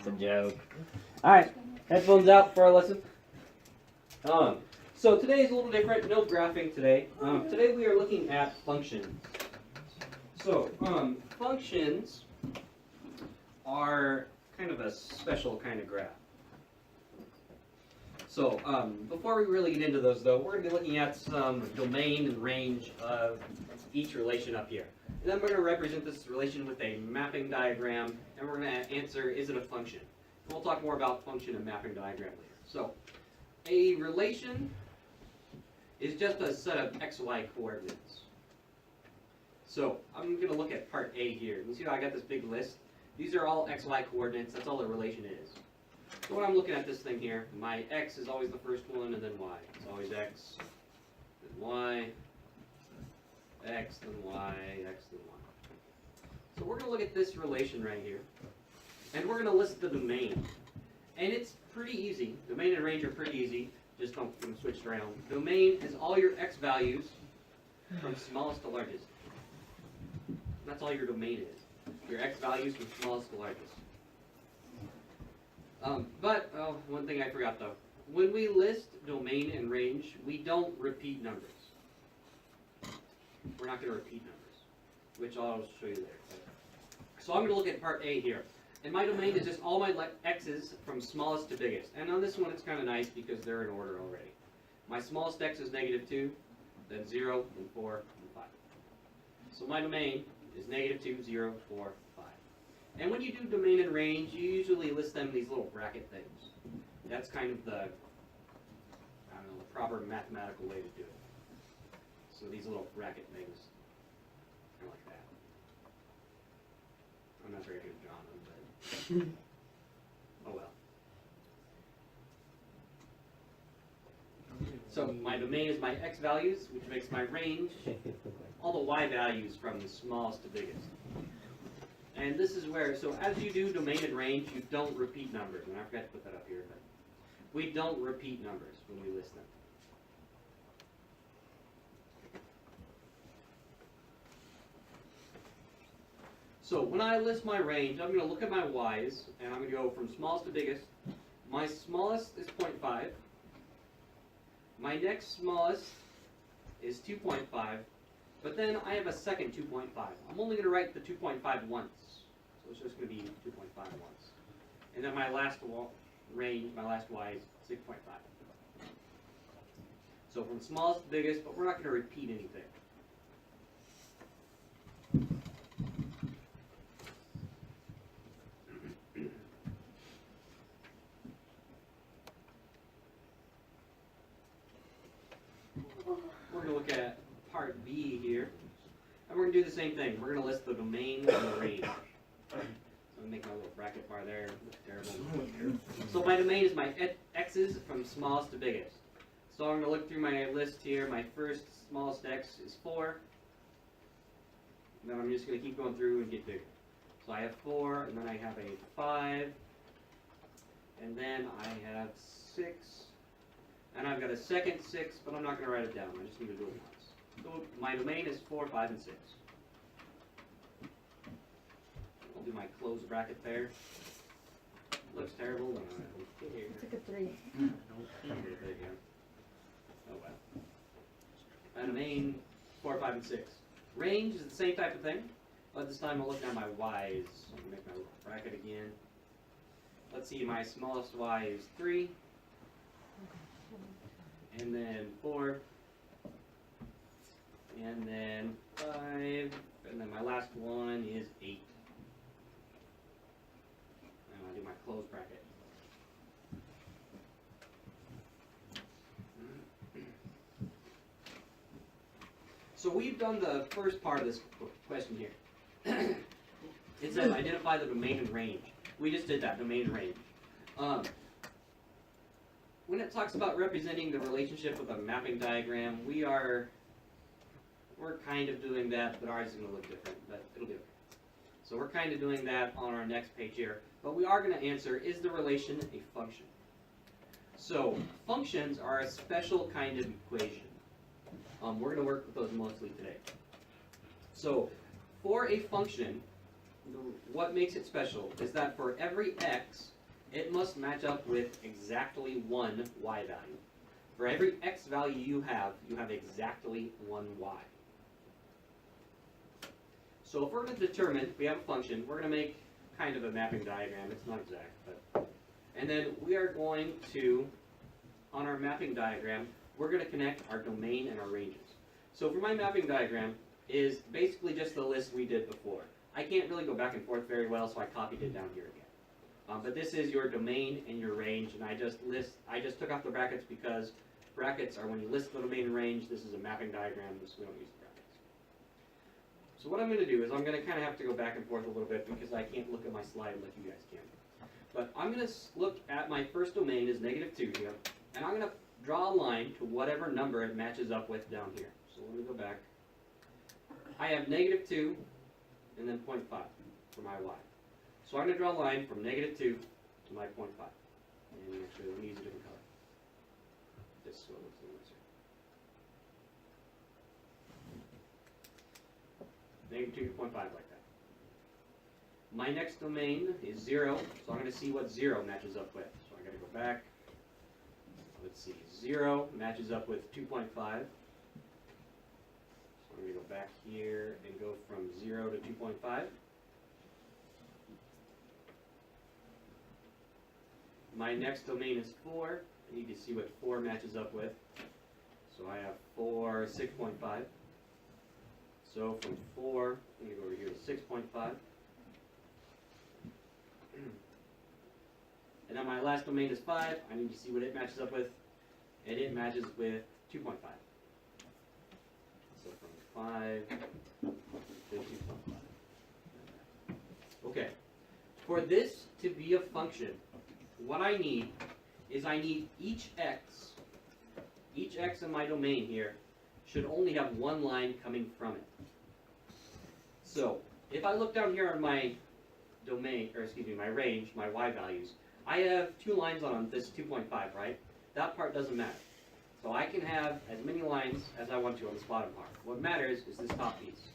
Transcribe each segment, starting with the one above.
It's a joke. Alright, headphones out for our lesson. So today is a little different, no graphing today. Today we are looking at functions. So, functions are kind of a special kind of graph. So, before we really get into those though, we're going to be looking at some domain and range of each relation up here. And then we're going to represent this relation with a mapping diagram, and we're going to answer, is it a function? And we'll talk more about function and mapping diagram later. So, a relation is just a set of xy coordinates. So, I'm going to look at part A here. You see how I got this big list? These are all xy coordinates. That's all the relation is. So when I'm looking at this thing here, my x is always the first one, and then y. It's always x, then y, x, then y, x, then y. So we're going to look at this relation right here, and we're going to list the domain. And it's pretty easy. Domain and range are pretty easy. Just don't get them switched around. Domain is all your x values from smallest to largest. That's all your domain is. Your x values from smallest to largest. One thing I forgot though. When we list domain and range, we don't repeat numbers. We're not going to repeat numbers, which I'll show you later. So I'm going to look at part A here. And my domain is just all my x's from smallest to biggest. And on this one it's kind of nice because they're in order already. My smallest x is -2, then 0, then 4, and 5. So my domain is -2, 0, 4, 5. And when you do domain and range, you usually list them in these little bracket things. That's kind of the, the proper mathematical way to do it. So these little bracket things, kind of like that. I'm not very good at drawing them, but oh well. So my domain is my x values, which makes my range all the y values from the smallest to biggest. And this is where, so as you do domain and range, you don't repeat numbers. And I forgot to put that up here, but we don't repeat numbers when we list them. So when I list my range, I'm going to look at my y's, and I'm going to go from smallest to biggest. My smallest is 0.5. My next smallest is 2.5. But then I have a second 2.5. I'm only going to write the 2.5 once. So it's just going to be 2.5 once. And then my last range, my last y is 6.5. So from smallest to biggest, but we're not going to repeat anything. We're going to look at part B here, and we're going to do the same thing. We're going to list the domain and the range. So I'm going to make my little bracket bar there. Looks terrible. So my domain is my x's from smallest to biggest. So I'm going to look through my list here. My first smallest x is 4. And then I'm just going to keep going through and get bigger. So I have 4, and then I have a 5, and then I have 6. And I've got a second 6, but I'm not going to write it down. I just need to do it once. So my domain is 4, 5, and 6. I'll do my closed bracket there. Looks terrible. I don't care. It's like a 3. I don't care. There you go. Oh well. My domain, 4, 5, and 6. Range is the same type of thing, but this time I'm looking at my y's. So I'm going to make my little bracket again. Let's see, my smallest y is 3. And then 4, and then 5, and then my last one is 8. And I'll do my close bracket. So we've done the first part of this question here. It says identify the domain and range. We just did that, domain and range. When it talks about representing the relationship with a mapping diagram, we're kind of doing that, but ours is going to look different, but it'll be okay. So we're kind of doing that on our next page here. But we are going to answer, is the relation a function? So functions are a special kind of equation. We're going to work with those mostly today. So for a function, what makes it special is that for every x, it must match up with exactly one y value. For every x value you have exactly one y. So if we're going to determine, if we have a function, we're going to make kind of a mapping diagram. It's not exact, but. And then we are going to, on our mapping diagram, we're going to connect our domain and our ranges. So for my mapping diagram is basically just the list we did before. I can't really go back and forth very well, so I copied it down here again. But this is your domain and your range, and I just took off the brackets because brackets are when you list the domain and range. This is a mapping diagram, so we don't use the brackets. So what I'm going to do is I'm going to kind of have to go back and forth a little bit because I can't look at my slide like you guys can. But I'm going to look at my first domain is -2 here, and I'm going to draw a line to whatever number it matches up with down here. So let me go back. I have -2 and then 0.5 for my y. So I'm going to draw a line from -2 to my 0.5. And actually, let me use a different color. This is what it looks a little nicer. -2 to 0.5 like that. My next domain is 0, so I'm going to see what 0 matches up with. So I'm going to go back. Let's see, 0 matches up with 2.5. So I'm going to go back here and go from 0 to 2.5. My next domain is 4. I need to see what 4 matches up with. So I have 4, 6.5. So from 4, I'm going to go over here to 6.5. And then my last domain is 5. I need to see what it matches up with. And it matches with 2.5. So from 5 to 2.5. Okay. For this to be a function, what I need is I need each x in my domain here should only have one line coming from it. So if I look down here on my domain, or excuse me, my range, my y values, I have 2 lines on this 2.5, right? That part doesn't matter. So I can have as many lines as I want to on this bottom part. What matters is this top piece.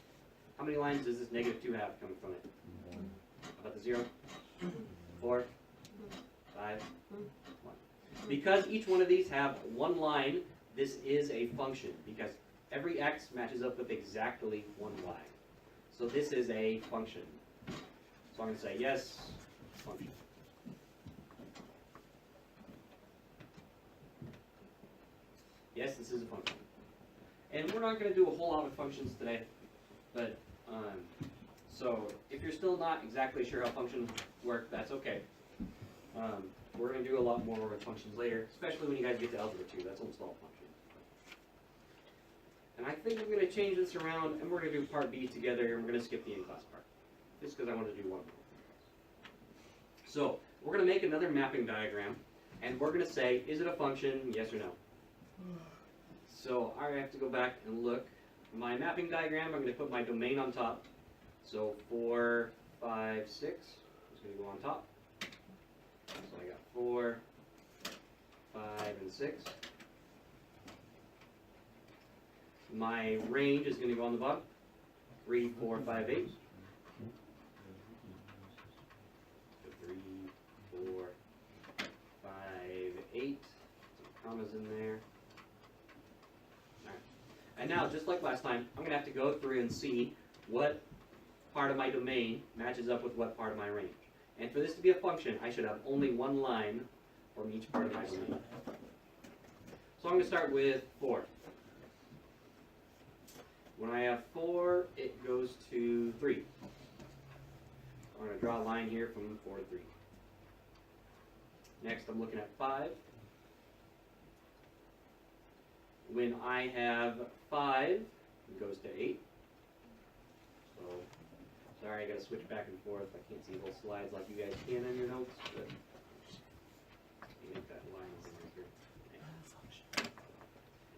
How many lines does this -2 have coming from it? About the 0? 4? 5? 1. Because each one of these have one line, this is a function because every x matches up with exactly one y. So this is a function. So I'm going to say yes, function. Yes, this is a function. And we're not going to do a whole lot with functions today, but so if you're still not exactly sure how functions work, that's okay. We're going to do a lot more with functions later, especially when you guys get to algebra 2. That's almost all functions. And I think I'm going to change this around, and we're going to do part B together, and we're going to skip the in-class part, just because I want to do one more. So we're going to make another mapping diagram, and we're going to say, is it a function, yes or no? So I have to go back and look. My mapping diagram, I'm going to put my domain on top. So 4, 5, 6 is going to go on top. So I got 4, 5, and 6. My range is going to go on the bottom. 3, 4, 5, 8. 3, 4, 5, 8. Some commas in there. Alright. And now, just like last time, I'm going to have to go through and see what part of my domain matches up with what part of my range. And for this to be a function, I should have only one line from each part of my domain. So I'm going to start with 4. When I have 4, it goes to 3. I'm going to draw a line here from 4 to 3. Next, I'm looking at 5. When I have 5, it goes to 8. So, sorry, I got to switch back and forth. I can't see whole slides like you guys can in your notes, but that line is in here.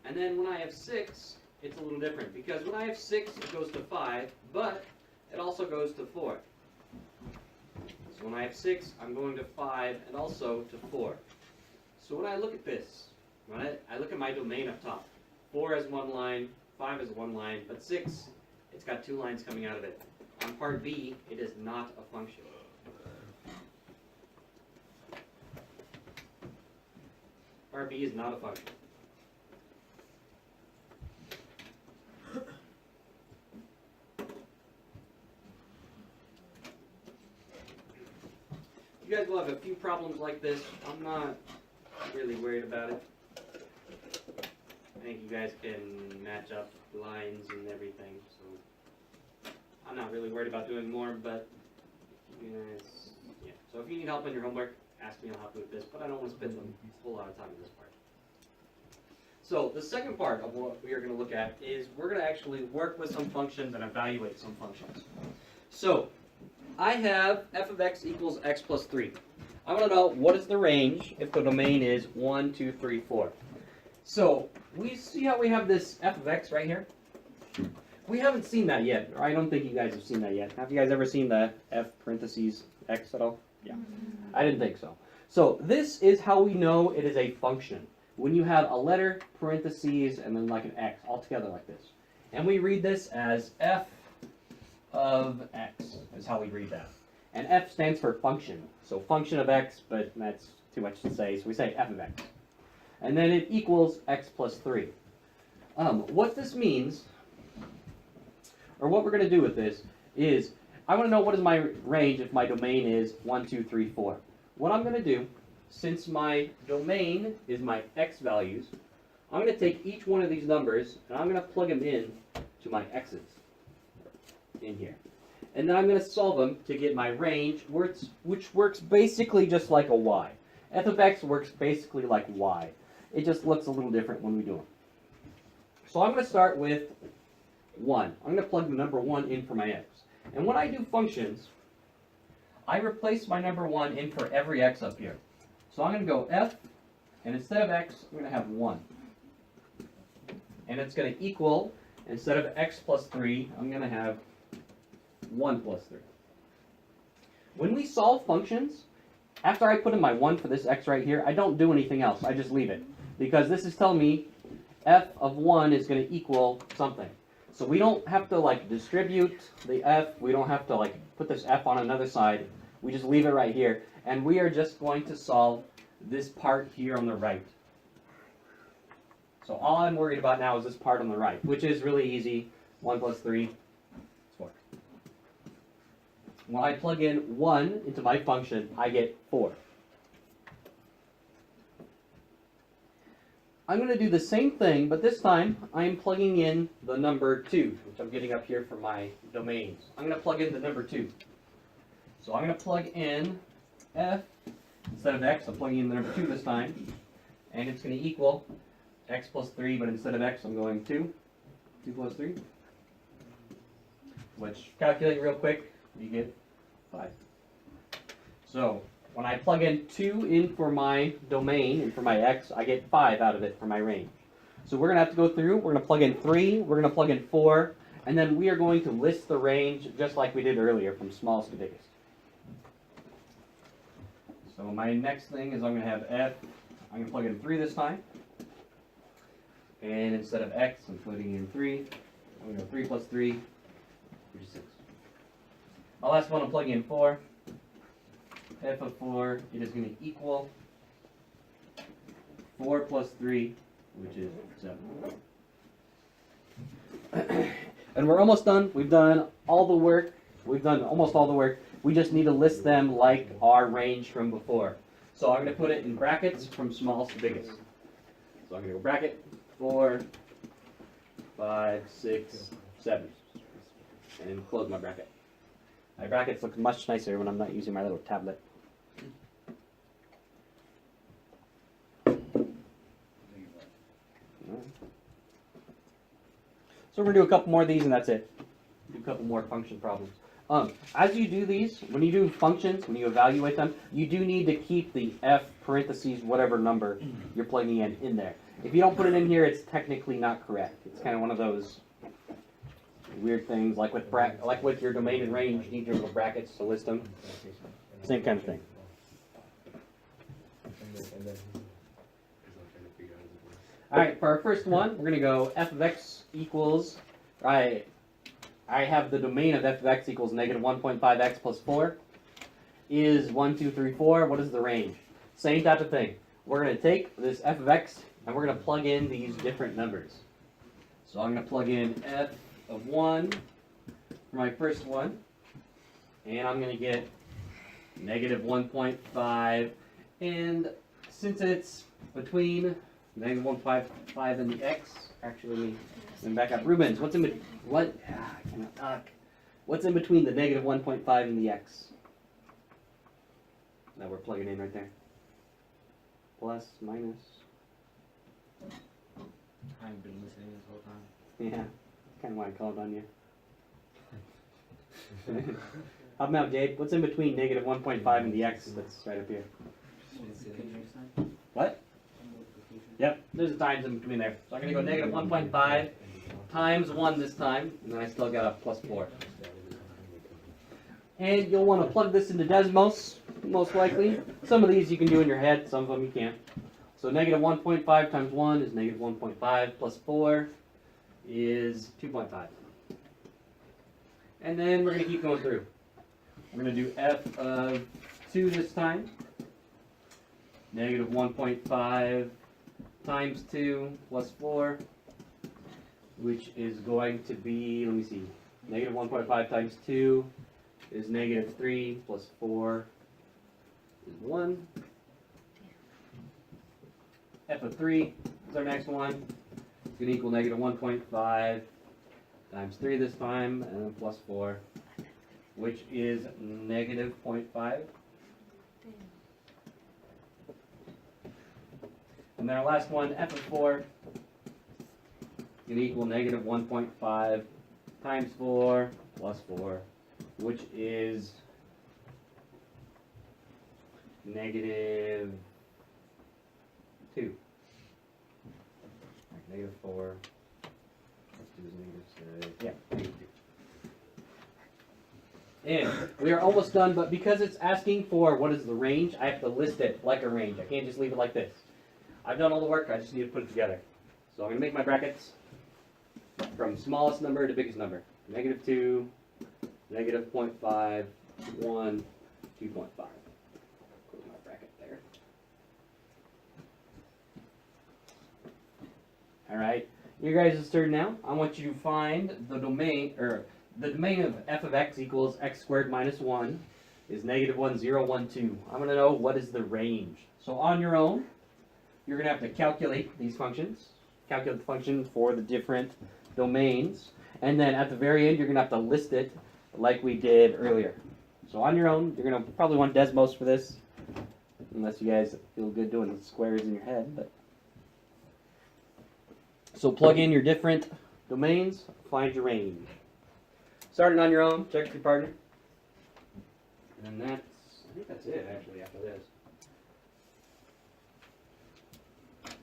And then when I have 6, it's a little different because when I have 6, it goes to 5, but it also goes to 4. So when I have 6, I'm going to 5 and also to 4. So when I look at this, when I look at my domain up top, 4 has one line, 5 has one line, but 6, it's got 2 lines coming out of it. On part B, it is not a function. Part B is not a function. You guys will have a few problems like this. I'm not really worried about it. I think you guys can match up lines and everything, so I'm not really worried about doing more, but you guys, yeah. So if you need help on your homework, ask me, I'll help you with this, but I don't want to spend a whole lot of time on this part. So the second part of what we are going to look at is we're going to actually work with some functions and evaluate some functions. So I have f of x equals x plus 3. I want to know what is the range if the domain is 1, 2, 3, 4. So we see how we have this f of x right here? We haven't seen that yet, or I don't think you guys have seen that yet. Have you guys ever seen the f parentheses x at all? Yeah, I didn't think so. So this is how we know it is a function. When you have a letter, parentheses, and then like an x, all together like this. And we read this as f of x, is how we read that. And f stands for function. So function of x, but that's too much to say, so we say f of x. And then it equals x plus 3. What this means, or what we're going to do with this, is I want to know what is my range if my domain is 1, 2, 3, 4. What I'm going to do, since my domain is my x values, I'm going to take each one of these numbers and I'm going to plug them in to my x's in here. And then I'm going to solve them to get my range, which works basically just like a y. F of x works basically like y. It just looks a little different when we do them. So I'm going to start with 1. I'm going to plug the number 1 in for my x. And when I do functions, I replace my number 1 in for every x up here. So I'm going to go f, and instead of x, I'm going to have 1. And it's going to equal, instead of x plus 3, I'm going to have 1 plus 3. When we solve functions, after I put in my 1 for this x right here, I don't do anything else. I just leave it. Because this is telling me f of 1 is going to equal something. So we don't have to like distribute the f. We don't have to like put this f on another side. We just leave it right here. And we are just going to solve this part here on the right. So all I'm worried about now is this part on the right, which is really easy. 1 plus 3 is 4. When I plug in 1 into my function, I get 4. I'm going to do the same thing, but this time I'm plugging in the number 2, which I'm getting up here for my domains. I'm going to plug in the number 2. So I'm going to plug in f, instead of x, I'm plugging in the number 2 this time, and it's going to equal x plus 3, but instead of x, I'm going 2. 2 plus 3, which, calculate real quick, you get 5. So when I plug in 2 in for my domain and for my x, I get 5 out of it for my range. So we're going to have to go through, we're going to plug in 3, we're going to plug in 4, and then we are going to list the range just like we did earlier from smallest to biggest. So my next thing is I'm going to have f, I'm going to plug in 3 this time. And instead of x, I'm putting in 3. I'm going to go 3 plus 3, which is 6. My last one, I'm plugging in 4. F of 4, it is going to equal 4 plus 3, which is 7. And we're almost done. We've done all the work. We've done almost all the work. We just need to list them like our range from before. So I'm going to put it in brackets from smallest to biggest. So I'm going to go bracket 4, 5, 6, 7, and close my bracket. My brackets look much nicer when I'm not using my little tablet. So we're going to do a couple more of these and that's it. Do a couple more function problems. As you do these, when you do functions, when you evaluate them, you do need to keep the f parentheses whatever number you're plugging in there. If you don't put it in here, it's technically not correct. It's kind of one of those weird things, like with your domain and range, you need your little brackets to list them. Same kind of thing. All right, for our first one, we're going to go f of x equals, right, I have the domain of f of x equals negative 1.5x plus 4 is 1, 2, 3, 4. What is the range? Same type of thing. We're going to take this f of x and we're going to plug in these different numbers. So I'm going to plug in f of 1 for my first one, and I'm going to get negative 1.5, and since it's between negative 1.5 and the x, actually let me back up. Rubens, what's in between? What? I cannot talk. What's in between the negative 1.5 and the x? That we're plugging in right there. Plus, minus. I've been listening this whole time. Yeah, kind of why I called on you. How about Jade? What's in between negative 1.5 and the x that's right up here? What? Yep, there's a times in between there. So I'm going to go negative 1.5 times 1 this time, and then I still got a plus 4. And you'll want to plug this into Desmos, most likely. Some of these you can do in your head, some of them you can't. So negative 1.5 times 1 is negative 1.5 plus 4 is 2.5. And then we're going to keep going through. We're going to do f of 2 this time. Negative 1.5 times 2 plus 4, which is going to be, let me see, negative 1.5 times 2 is negative 3 plus 4 is 1. F of 3 is our next one. It's going to equal negative 1.5 times 3 this time, and then plus 4, which is negative 0.5. And then our last one, f of 4, is going to equal negative 1.5 times 4 plus 4, which is negative 2. Negative 4. Let's do negative 6. Yeah, negative 2. And we are almost done, but because it's asking for what is the range, I have to list it like a range. I can't just leave it like this. I've done all the work, I just need to put it together. So I'm going to make my brackets from smallest number to biggest number. Negative 2, negative 0.5, 1, 2.5. Close my bracket there. Alright, you guys' turn now. I want you to find the domain, or the domain of f of x equals x squared minus 1 is negative 1, 0, 1, 2. I'm going to know what is the range. So on your own, you're going to have to calculate these functions, calculate the function for the different domains, and then at the very end, you're going to have to list it like we did earlier. So on your own, you're going to probably want Desmos for this, unless you guys feel good doing the squares in your head. But so plug in your different domains, find your range. Starting on your own, check with your partner. And I think that's it actually after this.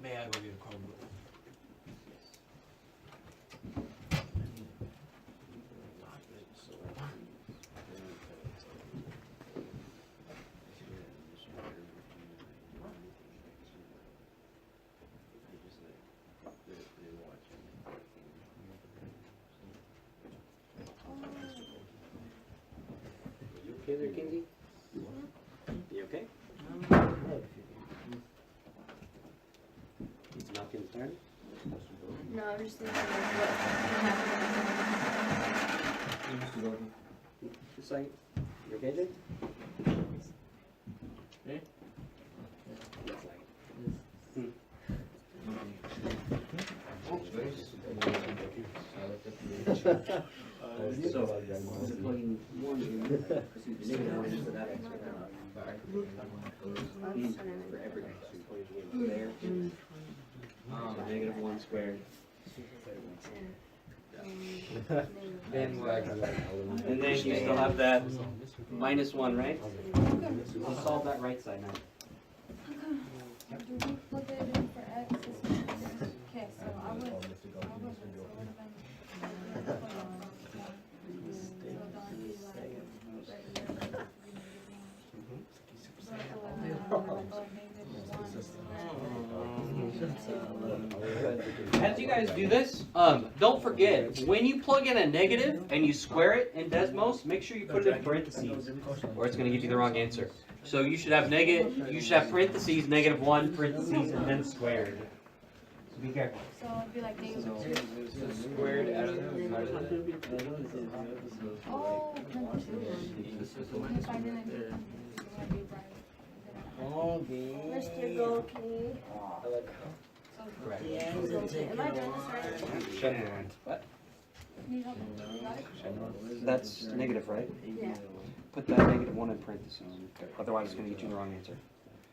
May I go get a Chromebook? You okay there, Kinsey? You okay? It's not getting started? No, I'm just thinking of what happened. Just like, you okay, Jake? Yeah. Looks like it. So, plugging one in, proceed to negative one into that x for everything. So you plug it in there. Negative 1 squared. And then you still have that minus 1, right? We'll solve that right side now. Do we plug it in for x? Okay, so I would. As you guys do this, don't forget, when you plug in a negative and you square it in Desmos, make sure you put it in parentheses, or it's going to give you the wrong answer. So you should have parentheses, -1, parentheses, and then squared. So be careful. So it'd be like negative 2. Squared out of there. Oh, parentheses. If I didn't do Mr. Goki. Correct. Am I doing this right? What? Need help? You got it? That's negative, right? Yeah. Put that -1 in parentheses. Otherwise, it's going to get you the wrong answer.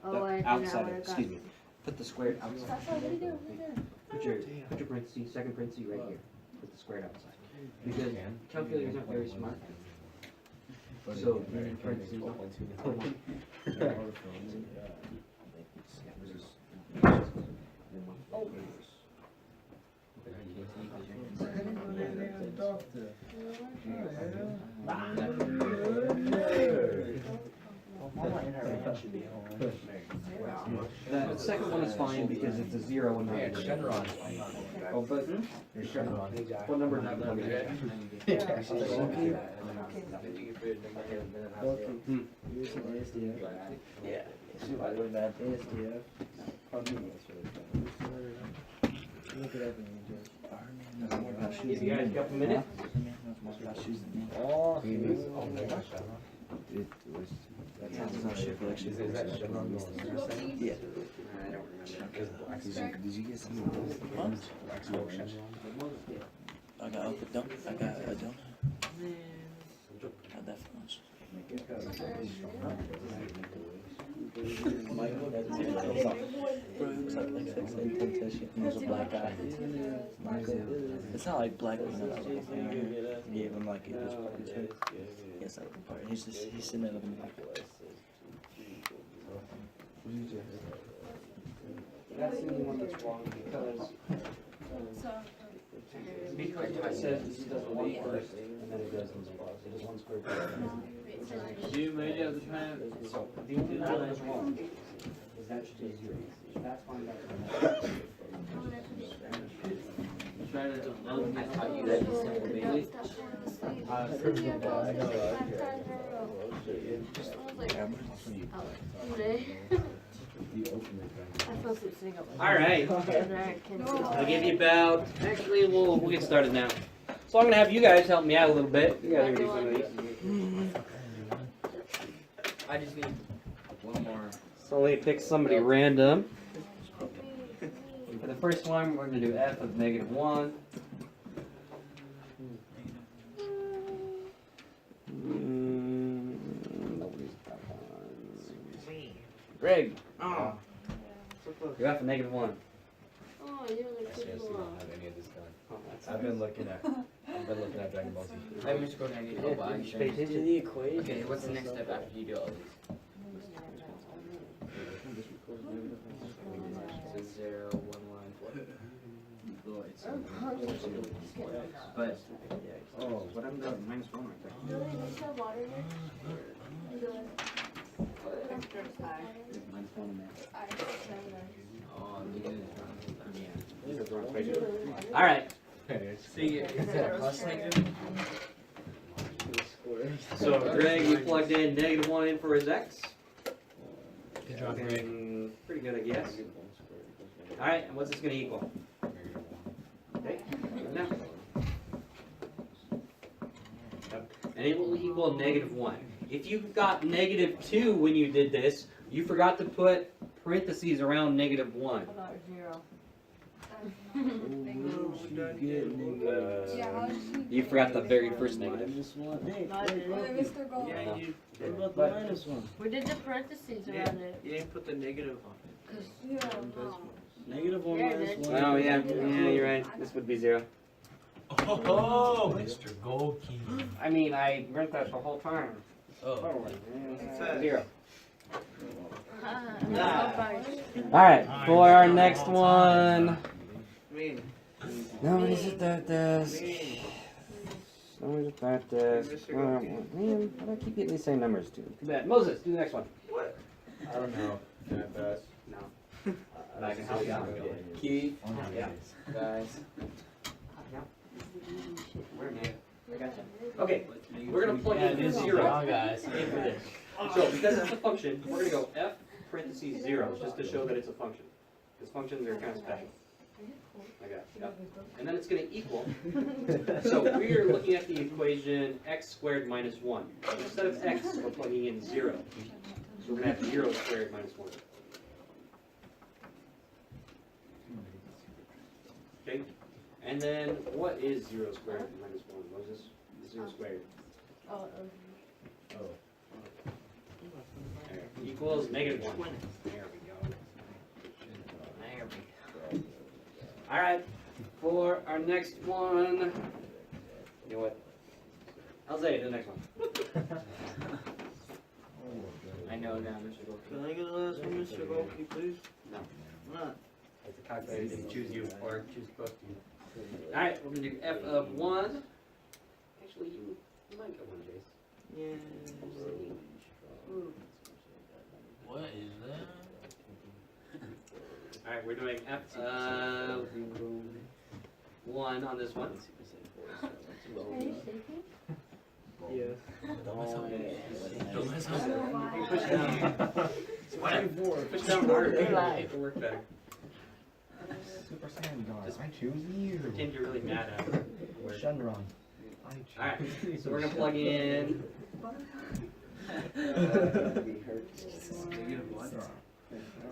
Oh, I Outside it, excuse me. Put the squared outside. That's what are you doing? What are you doing? Put your parentheses, second parentheses right here. Put the squared outside. Because calculators aren't very smart. So, in parentheses, put 1. The second one is fine because it's a 0 and not a 1. Oh, but what number did you plug in? Yeah. Give you guys a couple minutes. Yeah. Did you get some lunch? I got a donut. Had that for lunch. Bro, it was like 6 temptation. It was a black guy. It's not like black people know that little thing right here. Yeah, but like it was yes, that little part. He's sitting there looking back. That's the only one that's wrong because it says this does the one first and then it does those bars. It is one square. You made it at the time. So the only one that's wrong is that should be 0. That's fine. Try to I taught you that simple, baby. All right. I'll give you about. Actually, we'll get started now. So I'm gonna have you guys help me out a little bit. You guys are gonna do some of these. I just need one more. So let me pick somebody random. For the first one, we're gonna do f of -1. Nobody's got one. Greg. Oh. You're f of -1. Oh, you're like people. Oh, that's I've been looking at Dragon Ball Z. Hey, Mr. Gordon, I need help. Yeah, I you should pay attention. To the equation. Okay, what's the next step after you do all these? So 0, 1, 1, 4. But Oh, what I'm doing, -1 right there. Do they just have water here? -1 in there. oh, All right. see, is that a plus negative? So Greg, you plugged in -1 in for his x. Good job, Greg. Looking pretty good, I guess. All right, and what's this going to equal? Okay, now. And it will equal -1. If you got -2 when you did this, you forgot to put parentheses around -1. About 0. Yeah, how did You forgot the very first negative. No, I Mr. didn't. Gold. Yeah, you We did the parentheses around it. you didn't put the negative on. Yeah, no. Yeah, I did. Oh yeah, you're right. This would be 0. Oh, Mr. Goalkeeper. I mean, I read that the whole time. Oh. 0. Ah. All right, for our next one. Mean. Nobody's at that desk. Nobody's at that desk. Man, why do I keep getting these same numbers too? Too bad. Moses, do the next one. I don't know. Can I pass? No. but I can help you out. Keith, Yeah. guys. Where, man? I got you. Okay, we're gonna plug in this is 0 wrong, guys. in for this. So because it's a function, we're gonna go f parentheses 0 just to show that it's a function. Because functions are kind of special. Like that. Yep. And then it's gonna equal. So we are looking at the equation x squared minus 1. Instead of x, we're plugging in 0. So we're gonna have 0 squared minus 1. Okay. And then what is 0 squared minus 1? What is this? 0 squared. Oh, There. Equals negative 1. There we go. There we go. Alright, for our next one, you know what? I'll say it, the next one. I know now, Mr. Gold. Can I get the last one, Mr. Golke, please? No. Not. It's a calculator, didn't choose you, or choose both of you. Alright, we're gonna do f of 1. Actually, you might get 1, Jace. Yeah. What is that? Alright, we're doing f of 1 on this one. are you shaking? Yes. Don't mess up. You push down. Push down harder. It'll work better. Super Saiyan God, Just I choose you. Pretend you're really mad at it. Shenron, I choose Alright, so we're gonna plug in.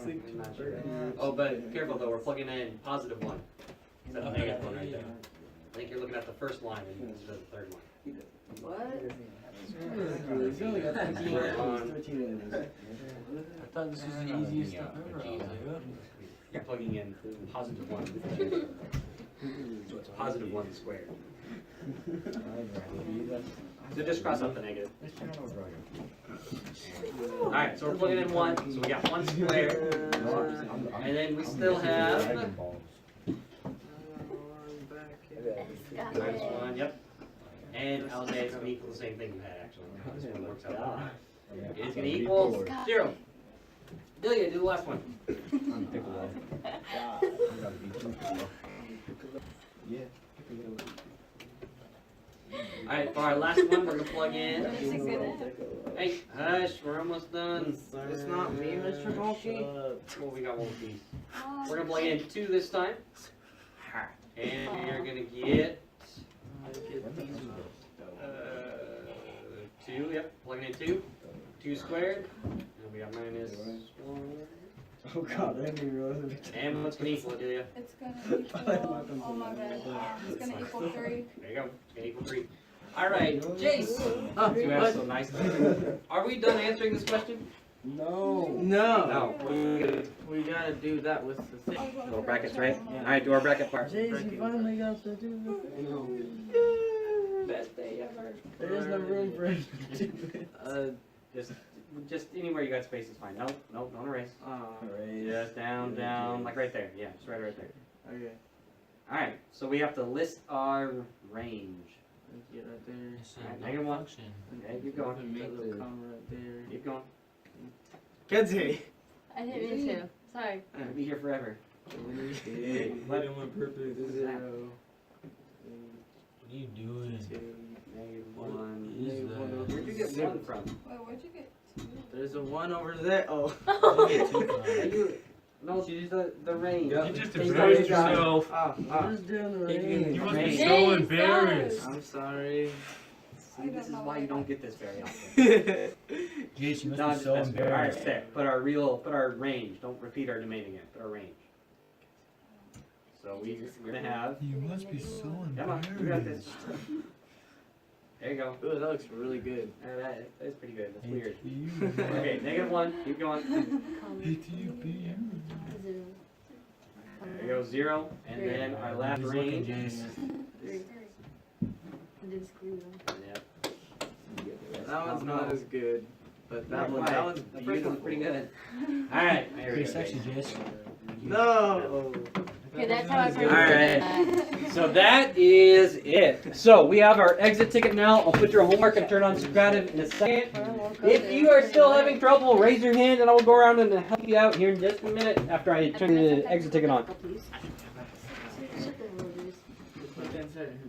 I'm not sure. Oh, but careful though, we're plugging in positive 1 instead of negative 1 right there. I think you're looking at the first line instead of the third one. What? He's only got 13 I thought this was the easiest stuff ever. I was like, oh. You're plugging in positive 1. So it's positive 1 squared. So just cross out the negative. Alright, so we're plugging in 1, so we got 1 squared. And then we still have minus 1, yep. And I'll say it's going to equal the same thing you had actually. This one works out. It's going to equal 0. Delia, do the last one. Alright, for our last one, we're going to plug in. Hey, hush, we're almost done. It's not me, Mr. Golke. Well, we got one piece. We're going to plug in 2 this time. And you're going to get 2, yep, plugging in 2. 2 squared. And we got minus 1. Oh god, I didn't even realize it. And what's going to equal it, Delia? It's gonna equal, oh my bad, it's gonna equal 3. There you go. It's going to equal 3. Alright, Jace. Oh, You asked so nicely. Are we done answering this question? No. No. No. We gotta do that with the thing. Little brackets, right? Alright, do our bracket part. Jace, you finally got to do it. Best day ever. There is no room for it. Just anywhere you got space is fine. Nope, don't erase. Just down, like right there. Yeah, just right there. Okay. Alright, so we have to list our range. Get right there. It's Alright, a negative 1. function. Okay, keep going. Make a little comma right there. Keep going. Kenzie. I didn't mean to. Sorry. We'll be here forever. Let him on purpose. 0. What are you doing? Negative What 1. is Negative that? 1 over Where'd you get 1 from? Wait, where'd you get 2? There's a 1 over there. Oh. No, choose the range. You just Take embarrassed the range out. yourself. I'm just doing the range. You must be Range. so Jace, embarrassed. I'm sorry. See, this is why you don't get this very often. Jace, you No, must be so Alright, embarrassed. there. Put our range. Don't repeat our domain again. Put our range. So we're gonna have. You must be so Come on, we got this. There you go. Ooh, that looks really good. That's pretty good. That's weird. Okay, negative 1. Keep going. There you go, 0. And then our last range. Three. I did screw them. Yep. That one's not as good, but that Why? one, that one's The first one's beautiful. pretty good. Alright, here we Pretty go. sexy, Jace. No. Okay, that's how I printed Alright. So that is it. So we have our exit ticket now. I'll put your homework and turn on Socrative in a second. If you are still having trouble, raise your hand and I will go around and help you out here in just a minute after I turn the exit ticket on. Put that inside.